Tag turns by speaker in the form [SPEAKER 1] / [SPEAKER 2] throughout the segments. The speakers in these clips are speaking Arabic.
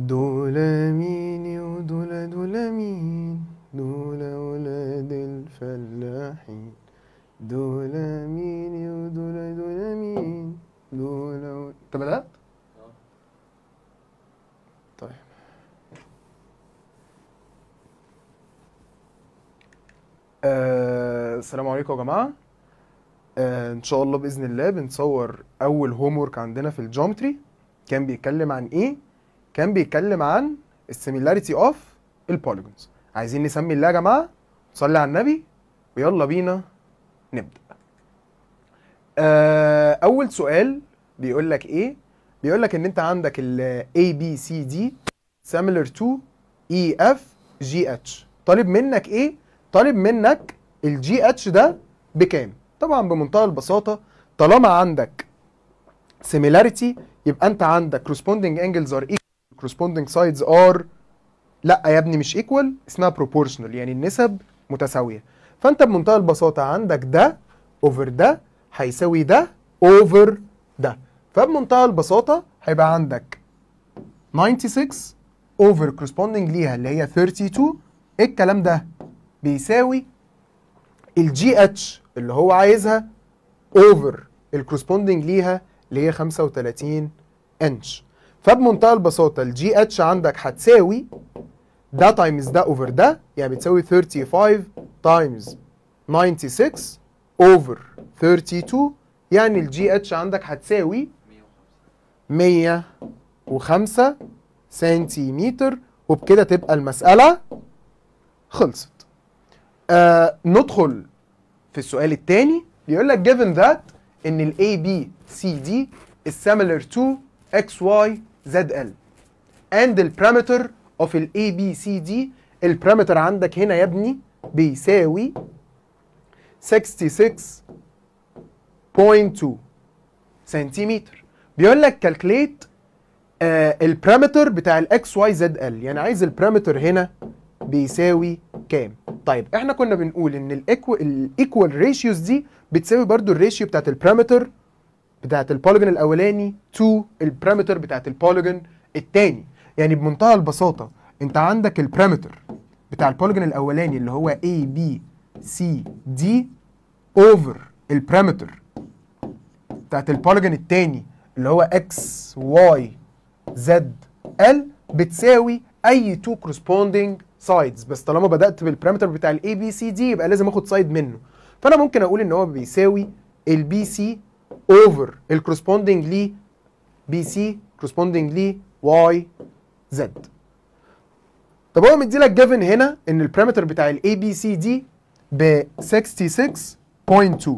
[SPEAKER 1] دول مين ودول مين؟ دول ولاد الفلاحين. دول مين ودول مين؟ انت بدأت؟ طيب. السلام عليكم يا جماعة. ان شاء الله بإذن الله بنصور اول هوم ورك عندنا في الجيومتري. كان بيتكلم عن ايه؟ كان بيتكلم عن السيميلاريتي اوف البوليجونز. عايزين نسمي الله يا جماعة، نصلي على النبي ويلا بينا نبدأ. اول سؤال بيقول لك ايه؟ بيقول لك ان انت عندك ال ABCD similar to EFGH. طالب منك ايه؟ طالب منك ال GH ده بكام؟ طبعا بمنتهى البساطة، طالما عندك similarity يبقى انت عندك corresponding angles are equal, corresponding sides are لا يا ابني مش equal، اسمها proportional، يعني النسب متساوية. فانت بمنتهى البساطة عندك ده over ده هيساوي ده over ده. فبمنتهى البساطة هيبقى عندك 96 over corresponding ليها اللي هي 32. الكلام ده بيساوي الجي اتش اللي هو عايزها over الكورسبوندنج ليها اللي هي 35 انش. فبمنتهى البساطة الجي اتش عندك هتساوي ده تايمز ده اوفر ده، يعني بتساوي 35 تايمز 96 اوفر 32، يعني الجي اتش عندك هتساوي 105 سنتيمتر. وبكده تبقى المسألة خلصت. ندخل في السؤال الثاني. بيقول لك given that ان ال ABCD is similar to XYZL and the parameter of ال ABCD، البارامتر عندك هنا يا ابني بيساوي 66.2 سنتيمتر. بيقول لك calculate البارامتر بتاع ال XYZL، يعني عايز البارامتر هنا بيساوي كام؟ طيب احنا كنا بنقول ان الايكوال ريشيوز دي بتساوي برضو الريشيو بتاعت البارامتر بتاعت البوليجون الاولاني تو البارامتر بتاعت البوليجون الثاني. يعني بمنتهى البساطه انت عندك البارامتر بتاع البوليجون الاولاني اللي هو ABCD اوفر البارامتر بتاعت البوليجون الثاني اللي هو XYZL بتساوي اي تو كورسبوندينج سايدز. بس طالما بدات بالبارامتر بتاع الاي بي سي دي يبقى لازم اخد سايد منه. فانا ممكن اقول ان هو بيساوي البي سي اوفر الكورسبوندينج لي بي سي كورسبوندينج لي واي زد. طب هو مدي لك جيفن هنا ان البارامتر بتاع الاي بي سي دي ب 66.2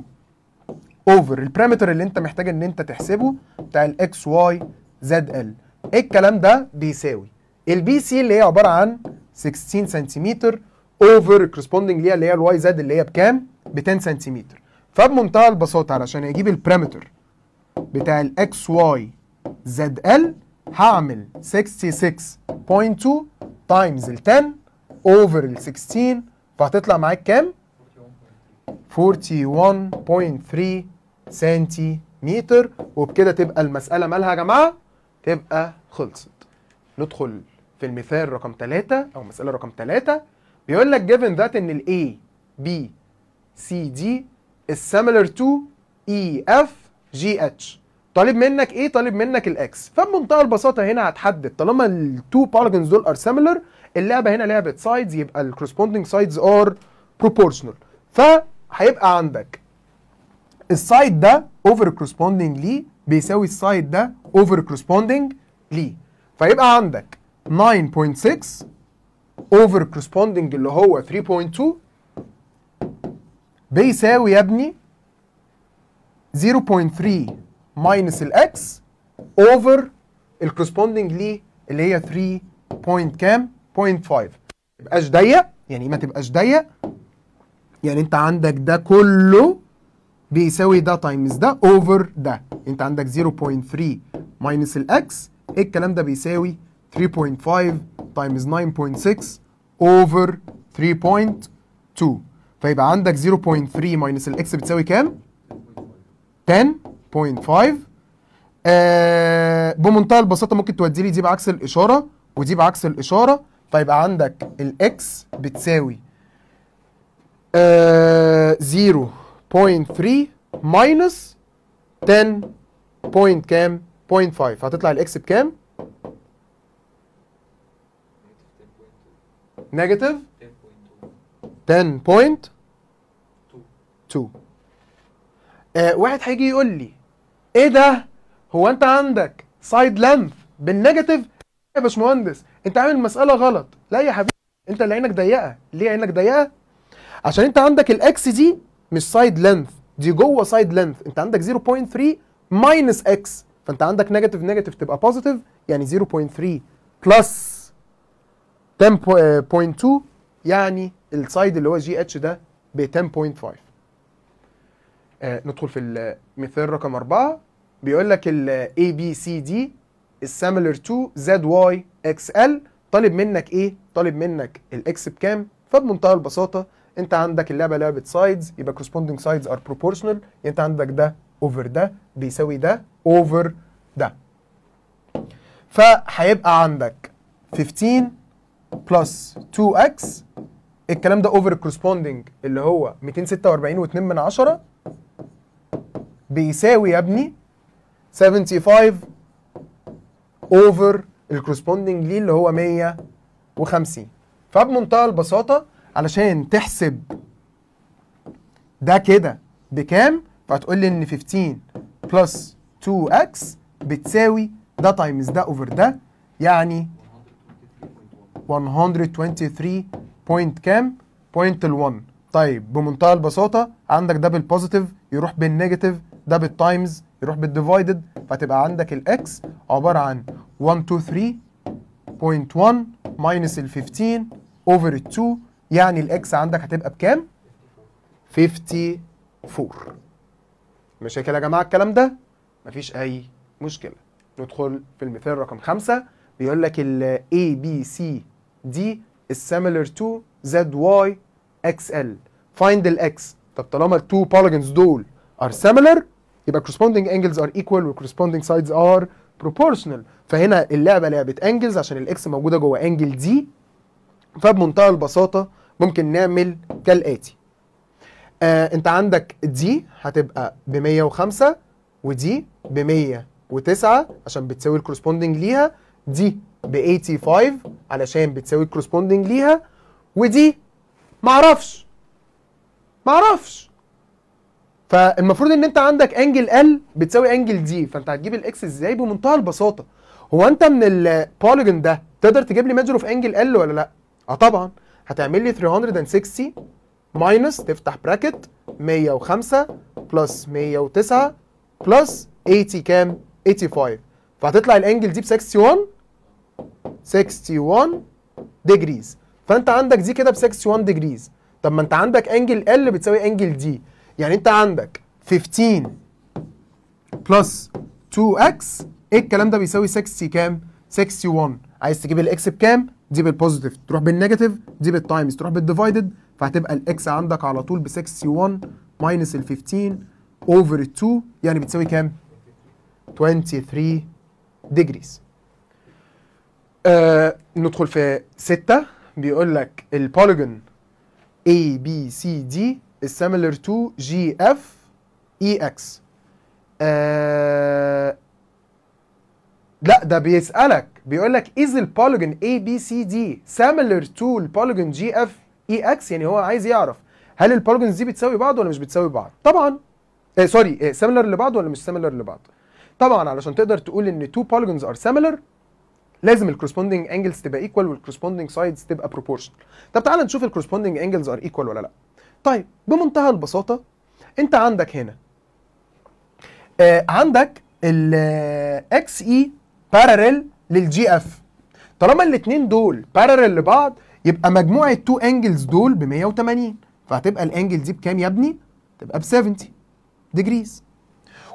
[SPEAKER 1] اوفر البارامتر اللي انت محتاج ان انت تحسبه بتاع الاكس واي زد ال. الكلام ده بيساوي البي سي اللي هي عباره عن 16 سنتيمتر اوفر كورسبوندنج ليها اللي هي الواي زد اللي هي بكام؟ ب 10 سنتيمتر. فبمنتهى البساطه علشان اجيب البارامتر بتاع الاكس واي زد ال هعمل 66.2 تايمز ال 10 اوفر ال 16، فهتطلع معاك كام؟ 41.3 سنتيمتر. وبكده تبقى المساله مالها يا جماعه؟ تبقى خلصت. ندخل في المثال رقم 3 او مسألة رقم 3. بيقول لك given that ان ال A B C D is similar to E F G H. طالب منك ايه؟ طالب منك الاكس. فبمنتهى البساطة هنا هتحدد طالما التو polygons دول are similar، اللعبة هنا لعبة sides، يبقى ال corresponding sides are proportional. فهيبقى عندك السايد ده over corresponding ليه بيساوي السايد ده over corresponding ليه. فيبقى عندك 9.6 over corresponding اللي هو 3.2 بيساوي يا ابني 0.3 minus الاكس over الكورسبوندنج ليه اللي هي 3 point كام؟ 0.5. ما تبقاش ضيق، يعني ما تبقاش ضيق، يعني انت عندك ده كله بيساوي ده تايمز ده اوفر ده. انت عندك 0.3 minus الاكس، الكلام ده بيساوي 3.5 تايمز 9.6 اوفر 3.2. فيبقى عندك 0.3 ماينس الاكس بتساوي كام؟ 10.5. بمنتهى البساطه ممكن تودي لي دي بعكس الاشاره ودي بعكس الاشاره، فيبقى عندك الاكس بتساوي 0.3 ماينس 10 بوينت كام؟ 0.5. هتطلع الاكس بكام؟ نيجاتيف 10.2. واحد هيجي يقول لي ايه ده؟ هو انت عندك سايد لينث بالنيجاتيف؟ يا باشمهندس انت عامل المساله غلط. لا يا حبيبي، انت اللي عينك ضيقه. ليه عينك ضيقه؟ عشان انت عندك الاكس دي مش سايد لينث، دي جوه سايد لينث. انت عندك 0.3 ماينس اكس، فانت عندك نيجاتيف نيجاتيف تبقى بوزيتيف، يعني 0.3 بلس 10.2، يعني السايد اللي هو جي اتش ده ب 10.5. ندخل في المثال رقم 4. بيقول لك ال ABCD is similar to ZYXL. طالب منك ايه؟ طالب منك الاكس بكام؟ فبمنتهى البساطه انت عندك اللعبه لعبه سايدز، يبقى corresponding sides are proportional. يعني انت عندك ده اوفر ده بيساوي ده اوفر ده، فهيبقى عندك 15 بلس 2x الكلام ده اوفر الكورسبوندنج اللي هو 246.2 بيساوي يا ابني 75 اوفر الكورسبوندنج ليه اللي هو 150. فبمنتهى البساطه علشان تحسب ده كده بكام، فهتقول لي ان 15 بلس 2x بتساوي ده تايمز ده اوفر ده، يعني 123 بوينت كام؟ بوينت ال1. طيب بمنتهى البساطه عندك ده بالبوزيتيف يروح بالنيجاتيف، ده بالتايمز يروح بالديفايدد، فتبقى عندك الاكس عباره عن 123.1 ماينس ال 15 اوفر ال 2، يعني الاكس عندك هتبقى بكام؟ 54. مشاكل يا جماعه الكلام ده؟ مفيش اي مشكله. ندخل في المثال رقم 5. بيقول لك ال ABCD is similar to ZYXL. find ال X. طب طالما ال two polygons دول are similar يبقى corresponding angles are equal و corresponding sides are proportional. فهنا اللعبه لعبه angles عشان الاكس موجوده جوه انجل دي. فبمنتهى البساطه ممكن نعمل كالاتي. انت عندك دي هتبقى ب 105 ودي ب 109 عشان بتساوي الكورسبوندنج ليها، دي ب 85 علشان بتساوي الكورسبوندنج ليها، ودي معرفش. فالمفروض ان انت عندك انجل ال بتساوي انجل دي، فانت هتجيب الاكس ازاي؟ بمنتهى البساطه. هو انت من البوليجون ده تقدر تجيب لي ميجر اوف انجل ال ولا لا؟ طبعا. هتعمل لي 360 ماينس تفتح براكت 105 بلس 109 بلس 80 كام؟ 85. فهتطلع الانجل دي ب 61 ديجريز. فانت عندك دي كده ب 61 ديجريز. طب ما انت عندك انجل ال بتساوي انجل دي، يعني انت عندك 15 بلس 2x ايه الكلام ده بيساوي 60 كام؟ 61. عايز تجيب الاكس بكام؟ دي بالبوزيتيف تروح بالنيجاتيف، دي بالتايمز تروح بالديفايدد، فهتبقى الاكس عندك على طول ب 61 ماينس ال 15 اوفر ال 2، يعني بتساوي كام؟ 23 ديجريز. ندخل في 6. بيقول لك البوليجون ABCD is similar to GFEX. لا ده بيسألك بيقول لك is البوليجون ABCD similar to البوليجون GFEX، يعني هو عايز يعرف هل البوليجونز دي بتساوي بعض ولا مش بتساوي بعض؟ طبعا سوري similar لبعض ولا مش similar لبعض؟ طبعا. علشان تقدر تقول ان two polygons are similar لازم الكورسبوندنج انجلز تبقى ايكوال والكورسبوندنج سايدز تبقى بروبورشنال. طب تعال نشوف الكورسبوندنج انجلز ار ايكوال ولا لا. طيب بمنتهى البساطه انت عندك هنا عندك الاكس اي باراليل للجي اف. طالما الاثنين دول باراليل لبعض يبقى مجموع التو انجلز دول ب 180، فهتبقى الانجل دي بكام يا ابني؟ تبقى ب 70 ديجريز.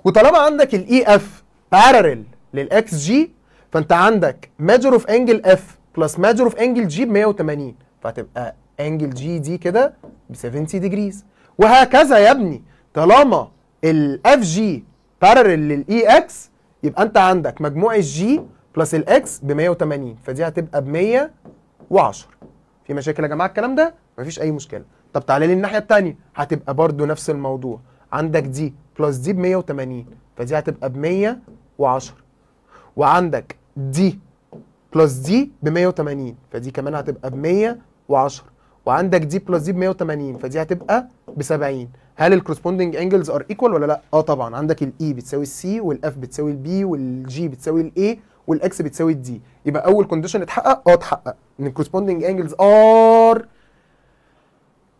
[SPEAKER 1] وطالما عندك الاي اف باراليل للاكس جي فانت عندك ماجر اوف انجل اف بلس ماجر اوف انجل جي ب 180، فهتبقى انجل جي دي كده ب 70 ديجريز. وهكذا يا ابني طالما الاف جي باراليل للاي اكس يبقى انت عندك مجموع الجي بلس الاكس ب 180، فدي هتبقى ب 110. في مشاكل يا جماعه الكلام ده؟ مفيش اي مشكله. طب تعالى لي الناحيه الثانيه، هتبقى برده نفس الموضوع، عندك دي بلس دي ب 180، فدي هتبقى ب 110. وعندك دي بلس دي ب 180، فدي كمان هتبقى ب 110. وعندك دي بلس دي ب 180، فدي هتبقى ب 70. هل الكورسبوندنج انجلز ار ايكوال ولا لا؟ اه طبعا. عندك الاي بتساوي السي، والاف بتساوي البي، والجي بتساوي الاي، والاكس بتساوي الدي. يبقى اول كونديشن اتحقق، اتحقق ان الكورسبوندنج انجلز ار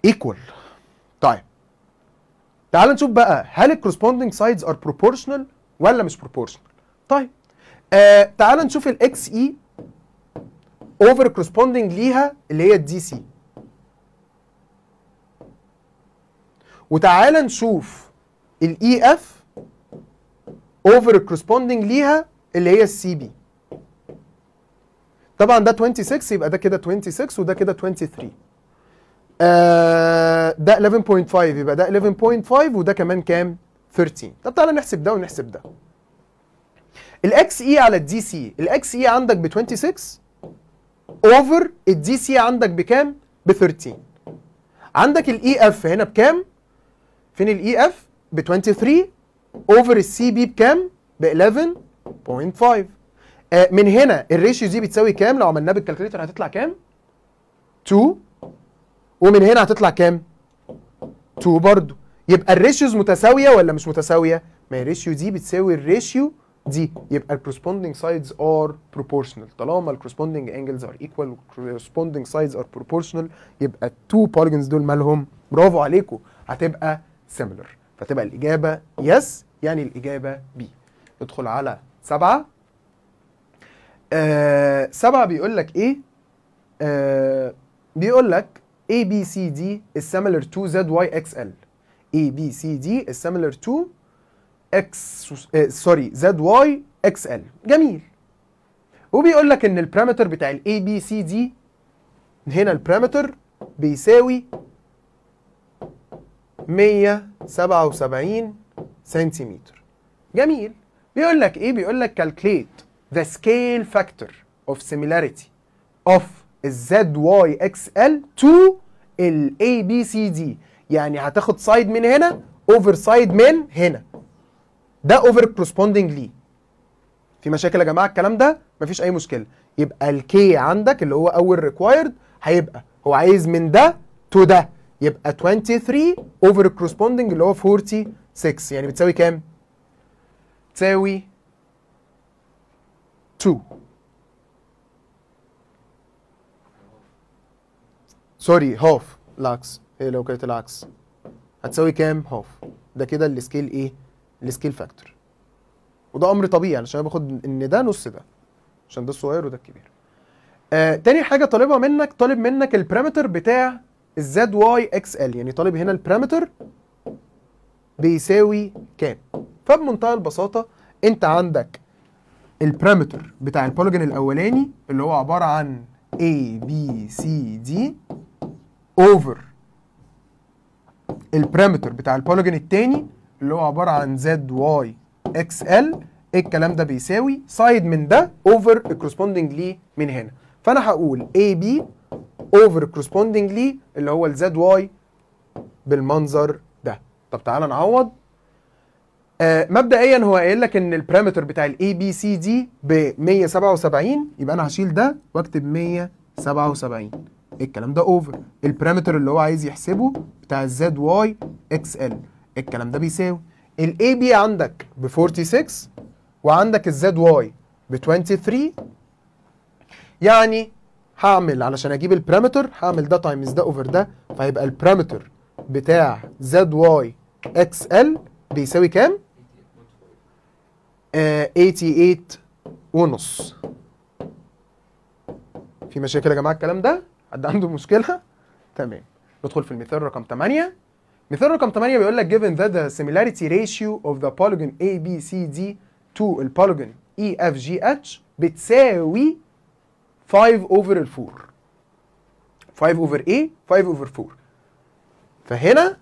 [SPEAKER 1] ايكوال. طيب تعال نشوف بقى، هل الكورسبوندنج سايدز ار بروبورشنال ولا مش بروبورشنال؟ طيب تعال نشوف الاكس اي اوفر كورسبوندنج ليها اللي هي الدي سي، وتعال نشوف الاي اف اوفر كورسبوندنج ليها اللي هي السي بي. طبعا ده 26، يبقى ده كده 26 وده كده 23. ده 11.5 يبقى ده 11.5 وده كمان كام؟ 13. طب تعالى نحسب ده ونحسب ده. الاكس اي على الدي سي، الاكس اي عندك ب 26 اوفر الدي سي عندك بكام؟ ب 13. عندك الاي اف هنا بكام؟ فين الاي اف؟ ب 23 اوفر السي بي بكام؟ ب 11.5. من هنا الريشيو دي بتساوي كام؟ لو عملناه بالكالكوليتر هتطلع كام؟ 2. ومن هنا هتطلع كام؟ 2 برضو. يبقى الريشيوز متساويه ولا مش متساويه؟ ما هي الريشيو دي بتساوي الريشيو دي، يبقى الكورسبوندنج سايدز ار بروبورشنال. طالما الكورسبوندنج انجلز ار ايكوال والكورسبوندنج سايدز ار بروبورشنال، يبقى التو بوليجونز دول مالهم؟ برافو عليكم، هتبقى سيميلر. فتبقى الاجابه يس، يعني الاجابه بي. ندخل على 7. 7 بيقول لك ايه؟ بيقول لك ABCD is similar to ZYXL. ABCD is similar to ZYXL. جميل. وبيقول لك ان البارامتر بتاع ال ABCD هنا البارامتر بيساوي 177 سنتيمتر. جميل. بيقول لك ايه؟ بيقول لك calculate the scale factor of similarity of ZYXL to ال ABCD. يعني هتاخد سايد من هنا اوفر سايد من هنا، ده اوفر كورسبوندنج ليه. في مشاكل يا جماعه الكلام ده؟ مفيش اي مشكله. يبقى الكي عندك اللي هو اول ريكوايرد هيبقى هو عايز من ده تو ده، يبقى 23 اوفر كورسبوندنج اللي هو 46، يعني بتساوي كام؟ تساوي 2. سوري هاف، العكس. هي لو كانت العكس هتساوي كام؟ هاف. ده كده السكيل ايه؟ السكيل فاكتور. وده امر طبيعي علشان باخد ان ده نص ده، عشان ده الصغير وده الكبير. تاني حاجه طالبها منك، طالب منك البارامتر بتاع الزد واي اكس ال، يعني طالب هنا البارامتر بيساوي كام. فبمنتهى البساطه انت عندك البارامتر بتاع البوليجون الاولاني اللي هو عباره عن A B C D اوفر البارامتر بتاع البوليجون الثاني اللي هو عباره عن زد واي اكس ال. الكلام ده بيساوي سايد من ده اوفر الكورسبوندنج ليه من هنا. فانا هقول اي بي اوفر الكورسبوندنج ليه اللي هو الزد واي بالمنظر ده. طب تعالى نعوض. مبدئيا هو قايل لك ان البارامتر بتاع الاي بي سي دي ب 177، يبقى انا هشيل ده واكتب 177. الكلام ده اوفر البارامتر اللي هو عايز يحسبه بتاع الزد واي اكس ال. الكلام ده بيساوي الاي بي عندك ب 46 وعندك الزد واي ب 23. يعني هعمل علشان اجيب البارامتر هعمل ده تايمز ده اوفر ده، فهيبقى البارامتر بتاع زد واي اكس ال بيساوي كام؟ 88 ونص. في مشاكل يا جماعه الكلام ده؟ حد عنده مشكله؟ تمام. ندخل في المثال رقم 8. مثال رقم 8 بيقول لك given that the similarity ratio of the polygon ABCD to البوليجون EFGH بتساوي 5 over 4. 5 over ايه؟ 5 over 4. فهنا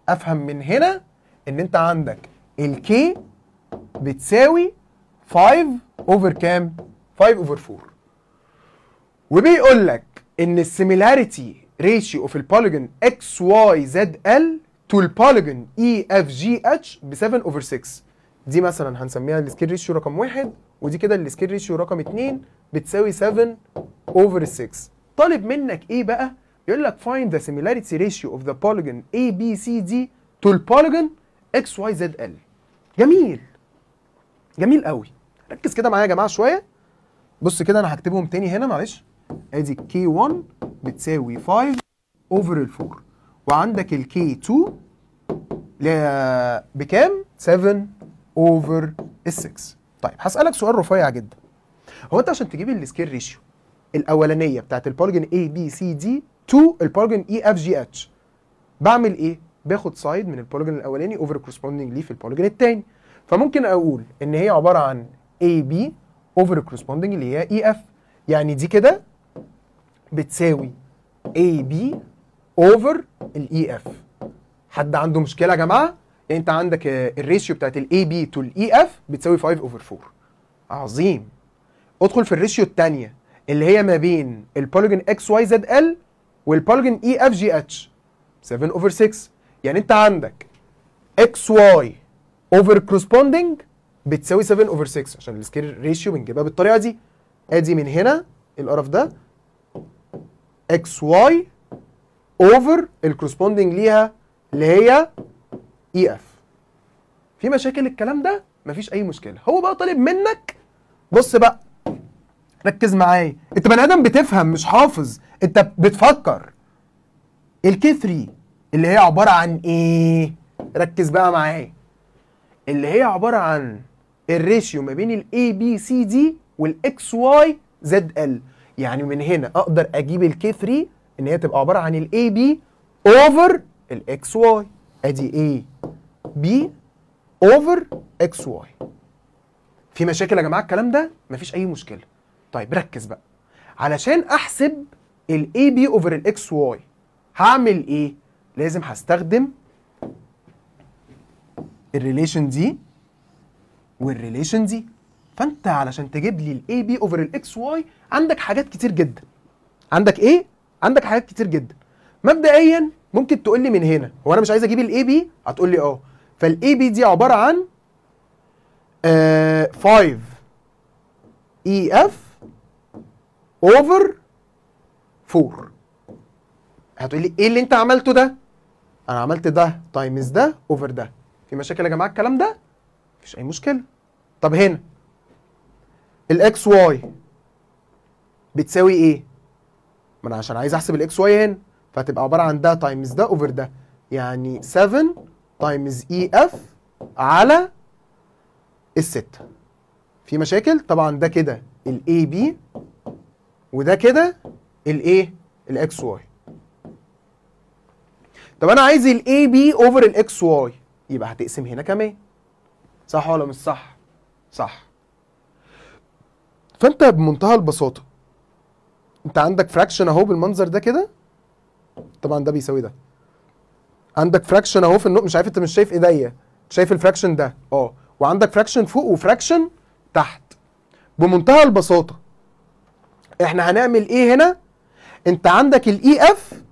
[SPEAKER 1] افهم من هنا ان انت عندك الكي بتساوي 5 اوفر كام؟ 5 اوفر 4. وبيقول لك ان السيميلاريتي ريشيو اوف البوليجون اكس واي زد ال تو البوليجون اي اف جي اتش ب 7 اوفر 6. دي مثلا هنسميها السكيل ريشيو رقم 1، ودي كده السكيل ريشيو رقم 2 بتساوي 7 اوفر 6. طالب منك ايه بقى؟ يقول لك find the similarity ratio of the polygon ABCD to the polygon XYZL. جميل، جميل قوي. ركز كده معايا يا جماعه شويه. بص كده انا هكتبهم تاني هنا معلش. ادي K1 بتساوي 5 اوفر ال 4، وعندك ال K2 بكام؟ 7 اوفر ال 6. طيب هسألك سؤال رفيع جدا. هو انت عشان تجيب السكيل ريشيو الاولانيه بتاعت البوليجون ABCD تو البوليجون EFGH بعمل ايه؟ باخد سايد من البوليجون الاولاني اوفر كورسبوندنج ليه في البوليجون الثاني. فممكن اقول ان هي عباره عن AB اوفر كورسبوندنج اللي هي EF. يعني دي كده بتساوي AB اوفر ال EF. حد عنده مشكله يا جماعه؟ يعني انت عندك الريشيو بتاعت ال AB تو ال EF بتساوي 5 اوفر 4. عظيم. ادخل في الريشيو الثانيه اللي هي ما بين البوليجون XYZL والبوليجون EFGH 7 اوفر 6. يعني انت عندك XY اوفر كورسبوندنج بتساوي 7 اوفر 6 عشان السكيل ريشيو بنجيبها بالطريقه دي. ادي من هنا القرف ده XY اوفر الكورسبوندنج ليها اللي هي EF. في مشاكل الكلام ده؟ مفيش اي مشكله. هو بقى طالب منك، بص بقى ركز معايا، انت بني ادم بتفهم مش حافظ، انت بتفكر. الكي 3 اللي هي عباره عن ايه؟ ركز بقى معايا. اللي هي عباره عن الريشيو ما بين الاي بي سي دي والاكس واي زد ال. يعني من هنا اقدر اجيب الكي 3 ان هي تبقى عباره عن الاي بي اوفر الاكس واي. ادي اي بي اوفر اكس واي. في مشاكل يا جماعه الكلام ده؟ مفيش اي مشكله. طيب ركز بقى. علشان احسب الاي بي اوفر الاكس واي هعمل ايه؟ لازم هستخدم الريليشن دي والريليشن دي. فانت علشان تجيب لي الاي بي اوفر الاكس واي عندك حاجات كتير جدا. عندك ايه؟ عندك حاجات كتير جدا. مبدئيا ممكن تقول لي من هنا هو انا مش عايز اجيب الاي بي؟ هتقول لي اه. فالاي بي دي عباره عن 5 اي اف اوفر 4. هتقول لي ايه اللي انت عملته ده؟ انا عملت ده تايمز ده اوفر ده. في مشاكل يا جماعه الكلام ده؟ مفيش اي مشكله. طب هنا الاكس واي بتساوي ايه؟ ما انا عشان عايز احسب الاكس واي هنا فهتبقى عباره عن ده تايمز ده اوفر ده. يعني 7 تايمز اي اف على الستة. في مشاكل؟ طبعا ده كده الاي بي وده كده الايه؟ الاكس واي. طب انا عايز الاي بي اوفر الاكس واي، يبقى هتقسم هنا كمان. صح ولا مش صح؟ صح. فانت بمنتهى البساطه انت عندك فراكشن اهو بالمنظر ده كده، طبعا ده بيساوي ده. عندك فراكشن اهو في النقطه، مش عارف انت مش شايف ايديا، شايف الفراكشن ده؟ اه. وعندك فراكشن فوق وفراكشن تحت. بمنتهى البساطه احنا هنعمل ايه هنا؟ انت عندك الاي اف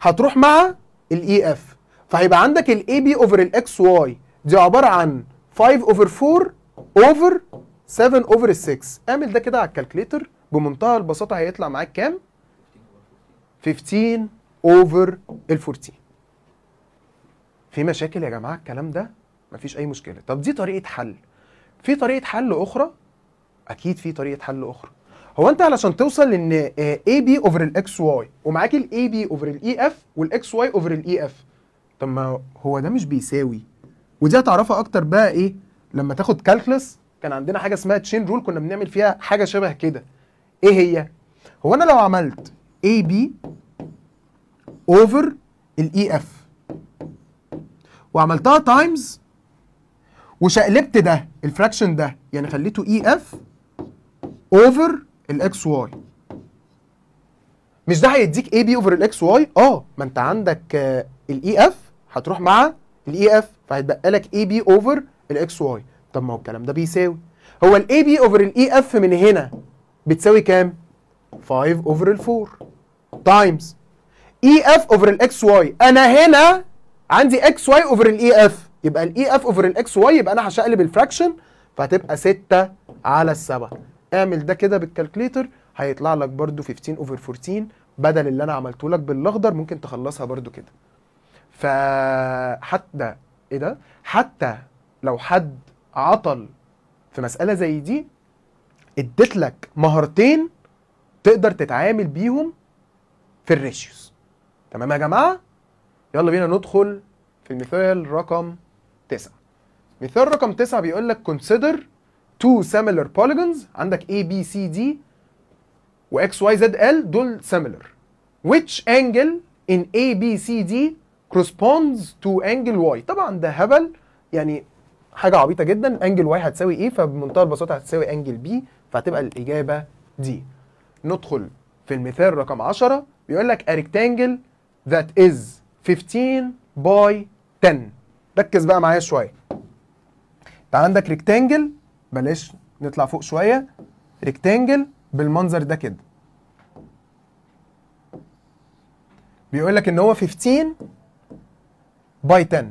[SPEAKER 1] هتروح مع الاي اف، فهيبقى عندك الاي بي اوفر الاكس واي دي عباره عن 5 اوفر 4 اوفر 7 اوفر 6. اعمل ده كده على الكالكليتر بمنتهى البساطه هيطلع معاك كام؟ 15 اوفر ال 14. في مشاكل يا جماعه الكلام ده؟ مفيش اي مشكله. طب دي طريقه حل. في طريقه حل اخرى؟ اكيد في طريقه حل اخرى. هو انت علشان توصل ان اي بي اوفر الاكس واي ومعاك الاي بي اوفر الاي اف والاكس واي اوفر الاي اف، طب ما هو ده مش بيساوي. ودي هتعرفها اكتر بقى ايه لما تاخد كالكلس. كان عندنا حاجه اسمها تشين رول كنا بنعمل فيها حاجه شبه كده. ايه هي؟ هو انا لو عملت اي بي اوفر الاي اف وعملتها تايمز وشقلبت ده الفراكشن ده، يعني خليته اي اف اوفر الاكس واي، مش ده هيديك اي بي اوفر الاكس واي؟ اه. ما انت عندك الاي اف هتروح مع الاي اف فهيتبقى لك اي بي اوفر الاكس واي. طب ما هو الكلام ده بيساوي، هو الاي بي اوفر الاي اف من هنا بتساوي كام؟ 5 اوفر ال 4 تايمز اي اف اوفر الاكس واي. انا هنا عندي اكس واي اوفر الاي اف، يبقى الاي اف اوفر الاكس واي يبقى انا هشقلب الفراكشن فهتبقى 6 على 7. اعمل ده كده بالكالكليتر هيطلع لك برده 15 اوفر 14 بدل اللي انا عملته لك بالاخضر. ممكن تخلصها برده كده. فحتى ايه ده؟ حتى لو حد عطل في مسألة زي دي اديت لك مهارتين تقدر تتعامل بيهم في الريشيوز. تمام يا جماعة؟ يلا بينا ندخل في المثال رقم 9. مثال رقم 9 بيقول لك consider two similar polygons. عندك A B C D و X Y Z L دول similar. Which angle in A B C D corresponds to angle Y؟ طبعا ده هبل، يعني حاجة عبيطة جدا. انجل Y هتساوي ايه؟ فبمنتهى البساطة هتساوي انجل B، فهتبقى الإجابة دي. ندخل في المثال رقم 10 بيقول لك a rectangle that is 15 by 10. ركز بقى معايا شوية. انت عندك ريكتانجل، بلاش نطلع فوق شوية، ريكتانجل بالمنظر ده كده. بيقول لك ان هو 15 by 10،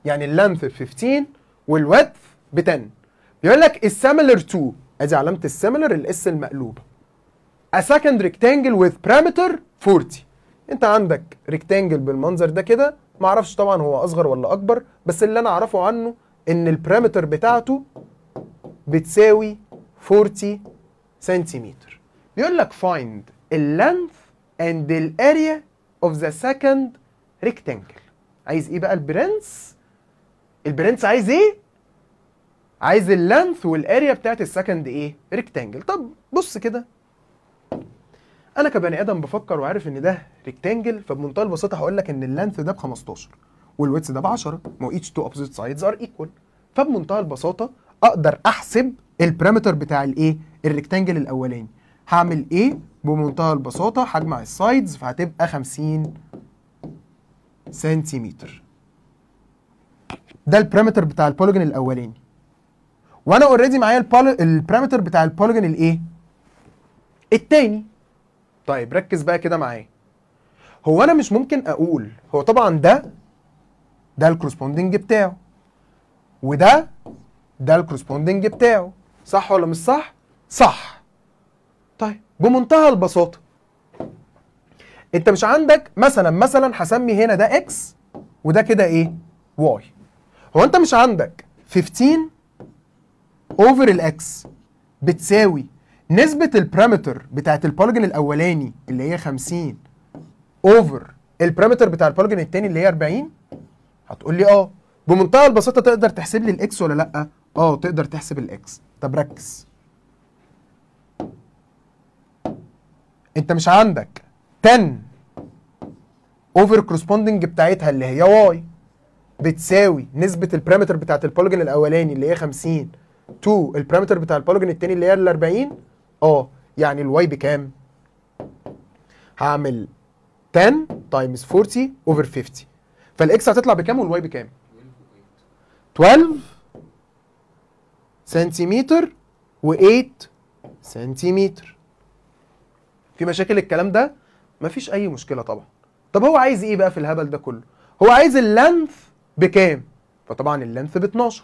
[SPEAKER 1] يعني اللينث ب 15 والويدث ب 10. بيقول لك السيميلر تو، ادي علامة السيميلر الاس المقلوبة. a second rectangle with parameter 40. انت عندك ريكتانجل بالمنظر ده كده، معرفش طبعا هو اصغر ولا اكبر، بس اللي انا اعرفه عنه ان البارامتر بتاعته بتساوي 40 سنتيمتر. بيقول لك find the length and the area of the second rectangle. عايز ايه بقى البرنس؟ البرنس عايز ايه؟ عايز اللينث والاريا بتاعت السكند ايه؟ ريكتانجل. طب بص كده، انا كبني ادم بفكر وعارف ان ده ريكتانجل، فبمنتهى البساطه هقول لك ان اللينث ده ب 15 والويدث ده ب 10، ما هو each two opposite sides are equal. فبمنتهى البساطه اقدر احسب البارامتر بتاع الايه؟ الريكتانجل الاولاني. هعمل ايه؟ بمنتهى البساطه هجمع السايدز فهتبقى 50 سنتيمتر. ده البارامتر بتاع البوليجون الاولاني، وانا اوريدي معايا البارامتر بتاع البوليجون الايه؟ التاني. طيب ركز بقى كده معايا. هو انا مش ممكن اقول، هو طبعا ده الكورسبوندنج بتاعه، وده الكورسبوندنج بتاعه، صح ولا مش صح؟ صح. طيب بمنتهى البساطه انت مش عندك مثلا هسمي هنا ده اكس وده كده ايه؟ واي. هو انت مش عندك 15 اوفر الاكس بتساوي نسبة البارامتر بتاعت البوليجون الاولاني اللي هي 50 اوفر البارامتر بتاع البوليجون التاني اللي هي 40؟ هتقول لي اه. بمنتهى البساطة تقدر تحسب لي الاكس ولا لا؟ اه تقدر تحسب الاكس. طب ركز، انت مش عندك 10 اوفر كورسبوندنج بتاعتها اللي هي واي بتساوي نسبة البارامتر بتاعت البوليجون الاولاني اللي هي 50 تو البارامتر بتاع البوليجون التاني اللي هي ال 40؟ اه، يعني الواي بكام؟ هعمل 10 تايمز 40 اوفر 50، فالاكس هتطلع بكام والواي بكام؟ 12 سنتيمتر و8 سنتيمتر. في مشاكل الكلام ده؟ مفيش اي مشكله طبعا. طب هو عايز ايه بقى في الهبل ده كله؟ هو عايز اللينث بكام؟ فطبعا اللينث ب 12،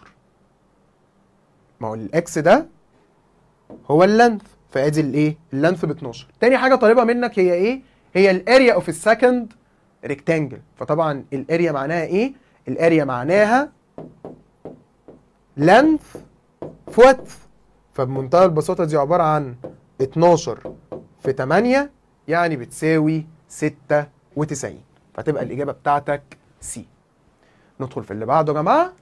[SPEAKER 1] ما هو الاكس ده هو اللينث، فادي الايه؟ اللينث ب 12. تاني حاجه طالبها منك هي ايه؟ هي الاريا اوف السكند ريكتانجل. فطبعا الاريا معناها ايه؟ الاريا معناها لينث في ويدث، فبمنتهى البساطه دي عباره عن 12 في 8 يعني بتساوي 96، فتبقى الاجابه بتاعتك سي. ندخل في اللي بعده يا جماعه.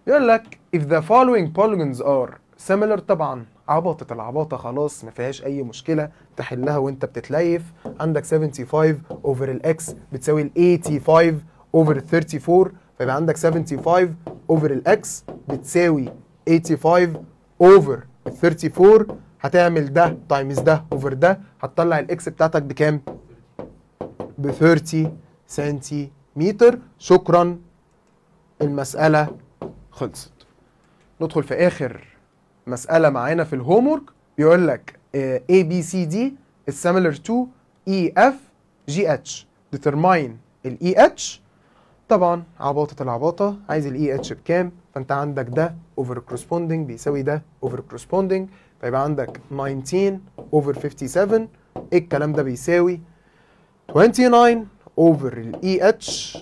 [SPEAKER 1] يقول لك if the following polygons are similar. طبعا عبطت العباطه خلاص، ما فيهاش اي مشكله تحلها وانت بتتليف. عندك 75 اوفر الاكس بتساوي ال 85 اوفر ال 34، فيبقى عندك 75 اوفر الاكس بتساوي 85 اوفر ال 34. هتعمل ده تايمز ده اوفر ده، هتطلع الاكس بتاعتك بكام؟ ب 30 سنتيمتر. شكرا، المساله خلصت. ندخل في اخر مساله معانا في الهوم ورك. بيقول لك A B C D is similar to E F G H. determine ال EH. طبعا عباطة العباطة، عايز ال EH بكام؟ فانت عندك ده over corresponding بيساوي ده over corresponding، فيبقى عندك 19 over 57. ايه الكلام ده بيساوي 29 over ال EH.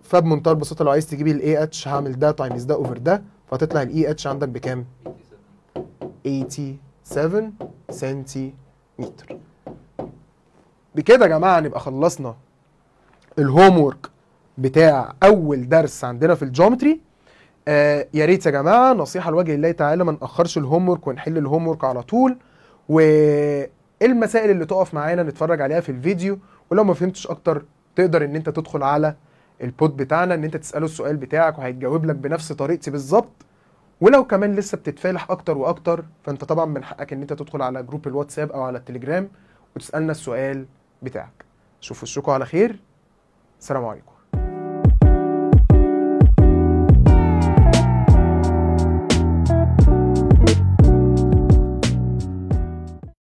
[SPEAKER 1] فبمنتهى البساطة لو عايز تجيب ال AH هعمل ده تايمز ده over ده، فهتطلع ال EH عندك بكام؟ 87 سنتيمتر. بكده يا جماعة نبقى خلصنا الهوم ورك بتاع أول درس عندنا في الجيومتري. يا ريت يا جماعة نصيحة لوجه الله تعالى ما نأخرش الهوم ورك ونحل الهوم ورك على طول، والمسائل اللي تقف معانا نتفرج عليها في الفيديو. ولو ما فهمتش أكتر تقدر إن أنت تدخل على البوت بتاعنا إن أنت تسأله السؤال بتاعك وهيتجاوب لك بنفس طريقتي بالظبط. ولو كمان لسه بتتفالح أكتر وأكتر فأنت طبعا من حقك إن أنت تدخل على جروب الواتساب أو على التليجرام وتسألنا السؤال بتاعك. أشوف وشكوا على خير. السلام عليكم.